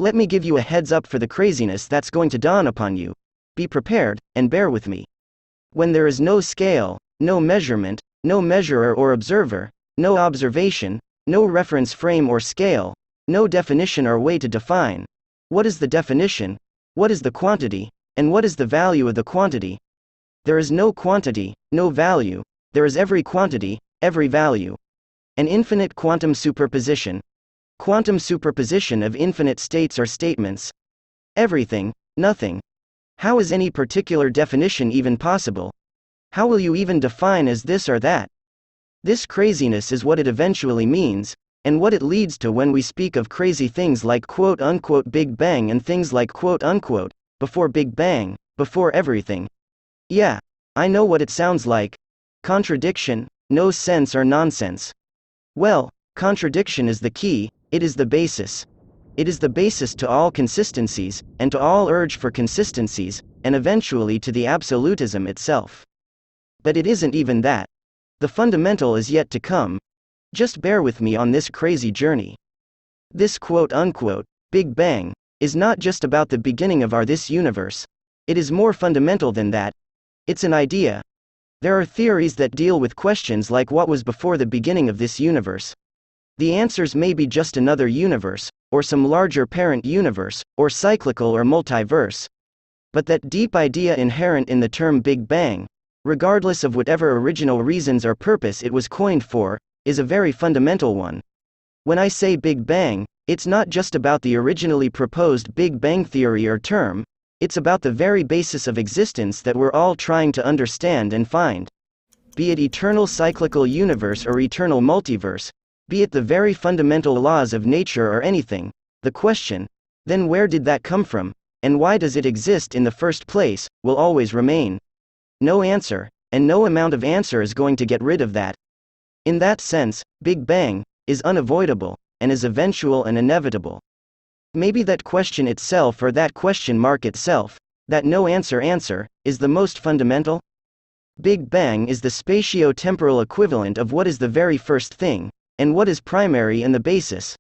Let me give you a heads up for the craziness that's going to dawn upon you. Be prepared, and bear with me. When there is no scale, no measurement, no measurer or observer, no observation, no reference frame or scale, no definition or way to define. What is the definition? What is the quantity? And what is the value of the quantity? There is no quantity, no value. There is every quantity, every value. An infinite quantum superposition. Quantum superposition of infinite states or statements. Everything, nothing. How is any particular definition even possible? How will you even define as this or that? This craziness is what it eventually means, and what it leads to when we speak of crazy things like quote-unquote Big Bang and things like quote-unquote, before Big Bang, before everything. Yeah, I know what it sounds like. Contradiction, no sense or nonsense. Well, contradiction is the key, it is the basis. It is the basis to all consistencies, and to all urge for consistencies, and eventually to the absolutism itself. But it isn't even that. The fundamental is yet to come. Just bear with me on this crazy journey. This quote-unquote, Big Bang, is not just about the beginning of this universe. It is more fundamental than that. It's an idea. There are theories that deal with questions like what was before the beginning of this universe. The answers may be just another universe, or some larger parent universe, or cyclical or multiverse. But that deep idea inherent in the term Big Bang, regardless of whatever original reasons or purpose it was coined for, is a very fundamental one. When I say Big Bang, it's not just about the originally proposed Big Bang theory or term, it's about the very basis of existence that we're all trying to understand and find. Be it eternal cyclical universe or eternal multiverse, be it the very fundamental laws of nature or anything, the question, then where did that come from, and why does it exist in the first place, will always remain. No answer, and no amount of answer is going to get rid of that. In that sense, Big Bang is unavoidable, and is eventual and inevitable. Maybe that question itself or that question mark itself, that no answer is the most fundamental? Big Bang is the spatio-temporal equivalent of what is the very first thing, and what is primary and the basis.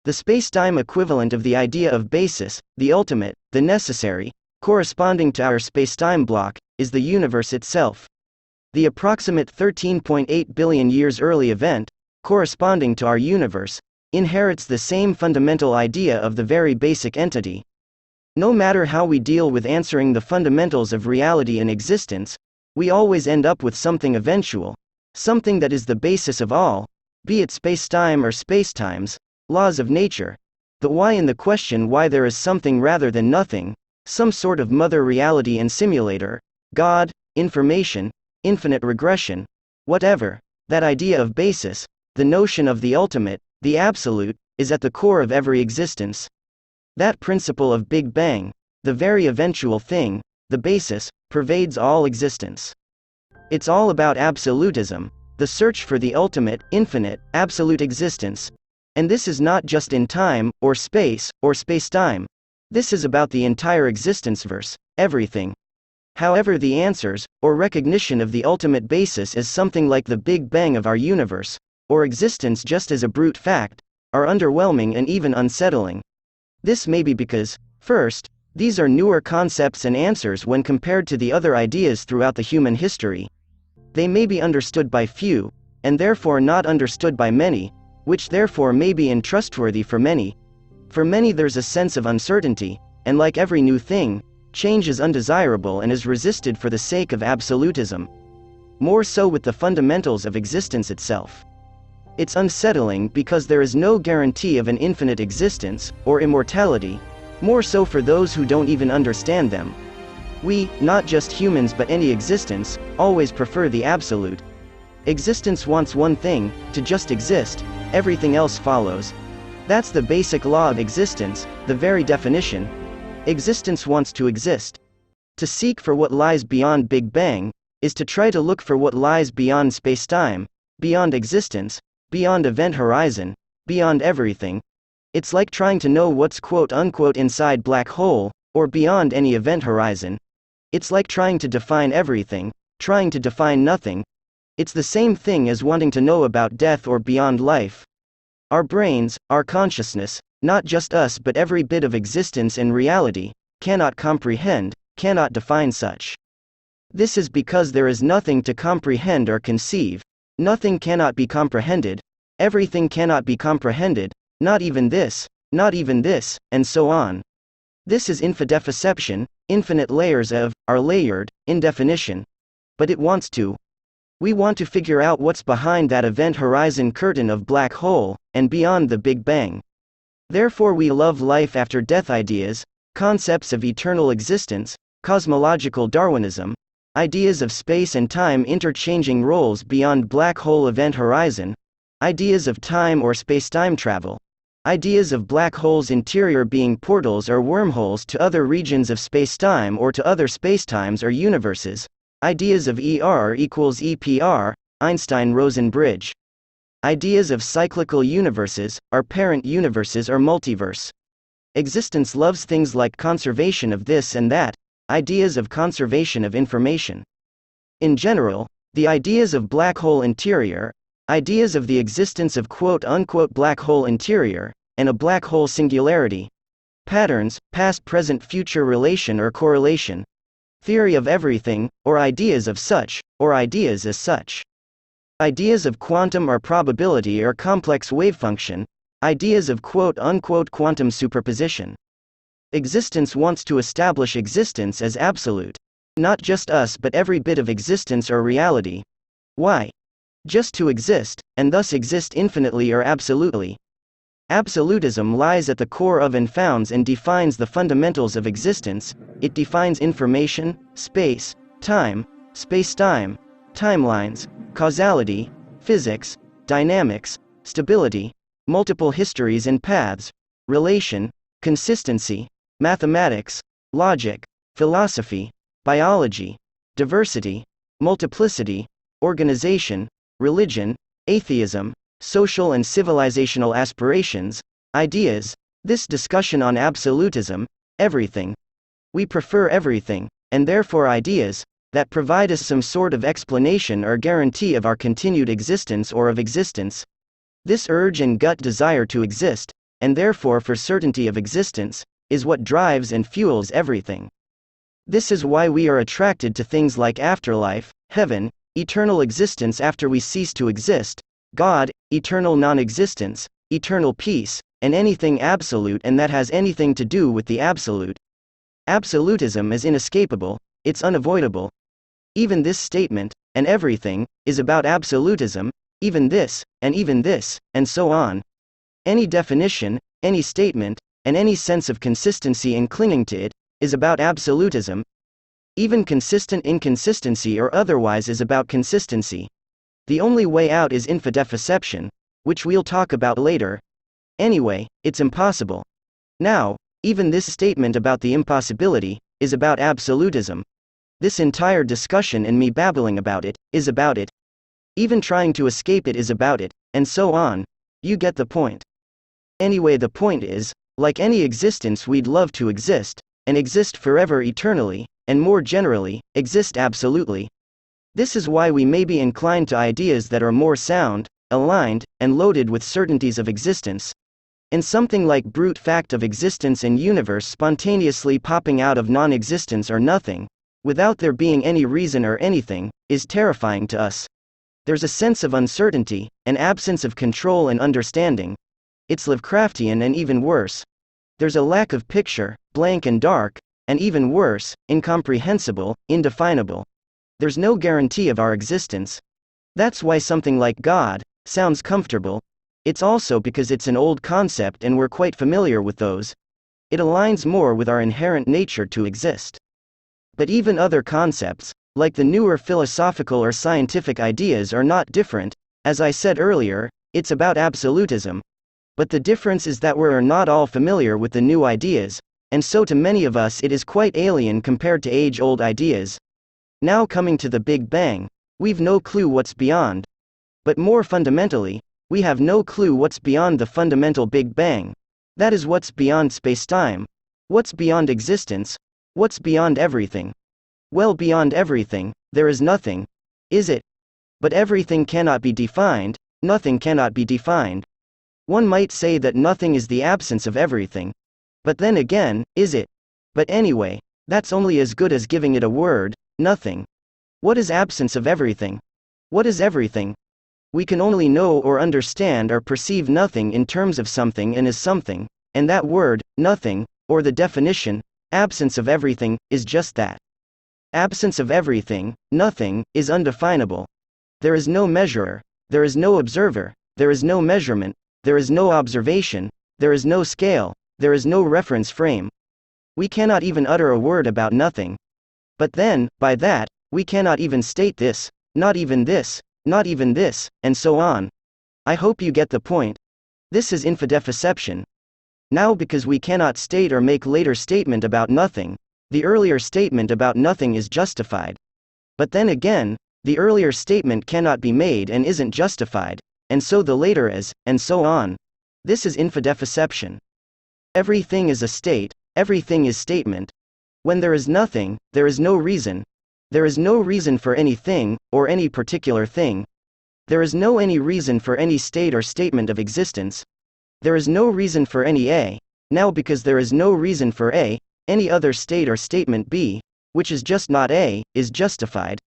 The spacetime equivalent of the idea of basis, the ultimate, the necessary, corresponding to our spacetime block, is the universe itself. The approximate 13.8 billion years early event, corresponding to our universe, inherits the same fundamental idea of the very basic entity. No matter how we deal with answering the fundamentals of reality and existence, we always end up with something eventual, something that is the basis of all, be it spacetime or spacetimes, laws of nature, the why in the question why there is something rather than nothing, some sort of mother reality and simulator, God, information, infinite regression, whatever, that idea of basis, the notion of the ultimate, the absolute, is at the core of every existence. That principle of Big Bang, the very eventual thing, the basis, pervades all existence. It's all about absolutism, the search for the ultimate, infinite, absolute existence. And this is not just in time, or space-time. This is about the entire existence-verse, everything. However, the answers, or recognition of the ultimate basis as something like the Big Bang of our universe, or existence just as a brute fact, are underwhelming and even unsettling. This may be because, first, these are newer concepts and answers when compared to the other ideas throughout the human history. They may be understood by few, and therefore not understood by many, which therefore may be untrustworthy for many. For many there's a sense of uncertainty, and like every new thing, change is undesirable and is resisted for the sake of absolutism. More so with the fundamentals of existence itself. It's unsettling because there is no guarantee of an infinite existence, or immortality, more so for those who don't even understand them. We, not just humans but any existence, always prefer the absolute. Existence wants one thing, to just exist, everything else follows. That's the basic law of existence, the very definition. Existence wants to exist. To seek for what lies beyond Big Bang, is to try to look for what lies beyond spacetime, beyond existence, beyond event horizon, beyond everything. It's like trying to know what's quote-unquote inside black hole, or beyond any event horizon. It's like trying to define everything, trying to define nothing. It's the same thing as wanting to know about death or beyond life. Our brains, our consciousness, not just us but every bit of existence and reality, cannot comprehend, cannot define such. This is because there is nothing to comprehend or conceive, nothing cannot be comprehended, everything cannot be comprehended, not even this, and so on. This is infideception, infinite layers of, are layered, in definition. But it wants to. We want to figure out what's behind that event horizon curtain of black hole, and beyond the Big Bang. Therefore we love life after death ideas, concepts of eternal existence, cosmological Darwinism, ideas of space and time interchanging roles beyond black hole event horizon, ideas of time or space-time travel, ideas of black holes' interior being portals or wormholes to other regions of space-time or to other spacetimes or universes, ideas of ER equals EPR, Einstein-Rosen bridge, ideas of cyclical universes, or parent universes or multiverse. Existence loves things like conservation of this and that, ideas of conservation of information. In general, the ideas of black hole interior, ideas of the existence of quote-unquote black hole interior, and a black hole singularity, patterns, past present future relation or correlation, theory of everything, or ideas of such, or ideas as such. Ideas of quantum or probability or complex wave function, ideas of quote-unquote quantum superposition. Existence wants to establish existence as absolute. Not just us but every bit of existence or reality. Why? Just to exist, and thus exist infinitely or absolutely. Absolutism lies at the core of and founds and defines the fundamentals of existence. It defines information, space, time, space-time, timelines, causality, physics, dynamics, stability, multiple histories and paths, relation, consistency, mathematics, logic, philosophy, biology, diversity, multiplicity, organization, religion, atheism, social and civilizational aspirations, ideas. This discussion on absolutism, everything. We prefer everything, and therefore ideas, that provide us some sort of explanation or guarantee of our continued existence or of existence. This urge and gut desire to exist, and therefore for certainty of existence, is what drives and fuels everything. This is why we are attracted to things like afterlife, heaven, eternal existence after we cease to exist, God, eternal non-existence, eternal peace, and anything absolute and that has anything to do with the absolute. Absolutism is inescapable, it's unavoidable. Even this statement, and everything, is about absolutism, even this, and so on. Any definition, any statement, and any sense of consistency in clinging to it, is about absolutism. Even consistent inconsistency or otherwise is about consistency. The only way out is infideception, which we'll talk about later. Anyway, it's impossible. Now, even this statement about the impossibility, is about absolutism. This entire discussion and me babbling about it, is about it. Even trying to escape it is about it, and so on. You get the point. Anyway, the point is, like any existence we'd love to exist, and exist forever eternally, and more generally, exist absolutely. This is why we may be inclined to ideas that are more sound, aligned, and loaded with certainties of existence. And something like brute fact of existence and universe spontaneously popping out of non-existence or nothing, without there being any reason or anything, is terrifying to us. There's a sense of uncertainty, an absence of control and understanding. It's Lovecraftian and even worse. There's a lack of picture, blank and dark, and even worse, incomprehensible, indefinable. There's no guarantee of our existence. That's why something like God sounds comfortable. It's also because it's an old concept and we're quite familiar with those. It aligns more with our inherent nature to exist. But even other concepts, like the newer philosophical or scientific ideas, are not different. As I said earlier, it's about absolutism. But the difference is that we're not all familiar with the new ideas, and so to many of us it is quite alien compared to age-old ideas. Now coming to the Big Bang, we've no clue what's beyond. But more fundamentally, we have no clue what's beyond the fundamental Big Bang. That is what's beyond space-time. What's beyond existence? What's beyond everything? Well, beyond everything, there is nothing. Is it? But everything cannot be defined, nothing cannot be defined. One might say that nothing is the absence of everything. But then again, is it? But anyway, that's only as good as giving it a word, nothing. What is absence of everything? What is everything? We can only know or understand or perceive nothing in terms of something and as something, and that word, nothing, or the definition, absence of everything, is just that. Absence of everything, nothing, is undefinable. There is no measurer, there is no observer, there is no measurement, there is no observation, there is no scale, there is no reference frame. We cannot even utter a word about nothing. But then, by that, we cannot even state this, not even this, not even this, and so on. I hope you get the point. This is infodeception. Now, because we cannot state or make later statement about nothing, the earlier statement about nothing is justified. But then again, the earlier statement cannot be made and isn't justified, and so the later is, and so on. This is infodeception. Everything is a state, everything is statement. When there is nothing, there is no reason. There is no reason for anything, or any particular thing. There is no any reason for any state or statement of existence. There is no reason for any A. Now, because there is no reason for A, any other state or statement B, which is just not A, is justified.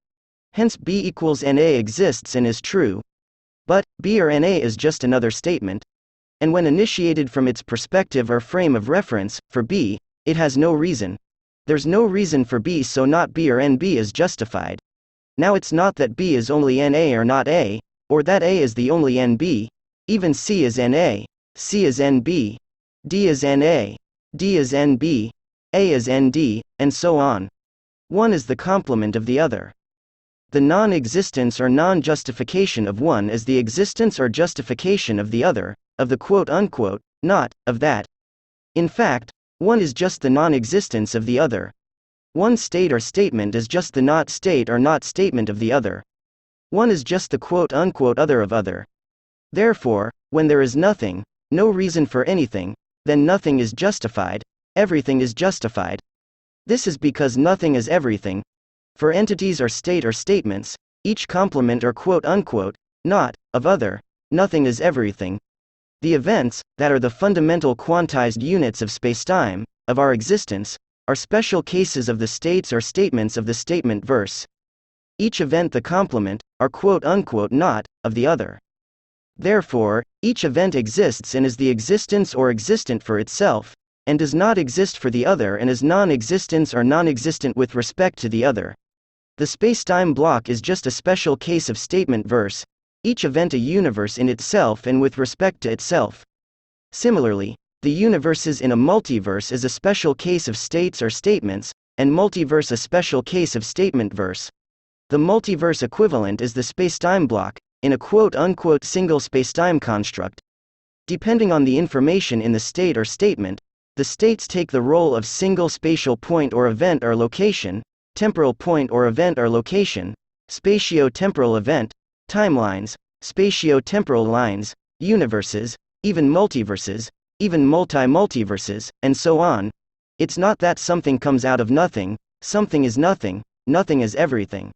Hence B equals NA exists and is true. But B or NA is just another statement. And when initiated from its perspective or frame of reference, for B, it has no reason. There's no reason for B, so not B or NB is justified. Now, it's not that B is only NA or not A, or that A is the only NB. Even C is NA, C is NB, D is NA, D is NB, A is ND, and so on. One is the complement of the other. The non-existence or non-justification of one is the existence or justification of the other, of the quote-unquote, not, of that. In fact, one is just the non-existence of the other. One state or statement is just the not state or not statement of the other. One is just the quote-unquote other of other. Therefore, when there is nothing, no reason for anything, then nothing is justified, everything is justified. This is because nothing is everything. For entities or state or statements, each complement or quote-unquote, not, of other, nothing is everything. The events, that are the fundamental quantized units of spacetime, of our existence, are special cases of the states or statements of the statement verse. Each event the complement, or quote-unquote not, of the other. Therefore, each event exists and is the existence or existent for itself, and does not exist for the other and is non-existence or non-existent with respect to the other. The spacetime block is just a special case of statement verse, each event a universe in itself and with respect to itself. Similarly, the universes in a multiverse is a special case of states or statements, and multiverse a special case of statement verse. The multiverse equivalent is the spacetime block, in a quote-unquote single spacetime construct. Depending on the information in the state or statement, the states take the role of single spatial point or event or location, temporal point or event or location, spatio-temporal event, timelines, spatio-temporal lines, universes, even multiverses, even multi-multiverses, and so on. It's not that something comes out of nothing, something is nothing, nothing is everything.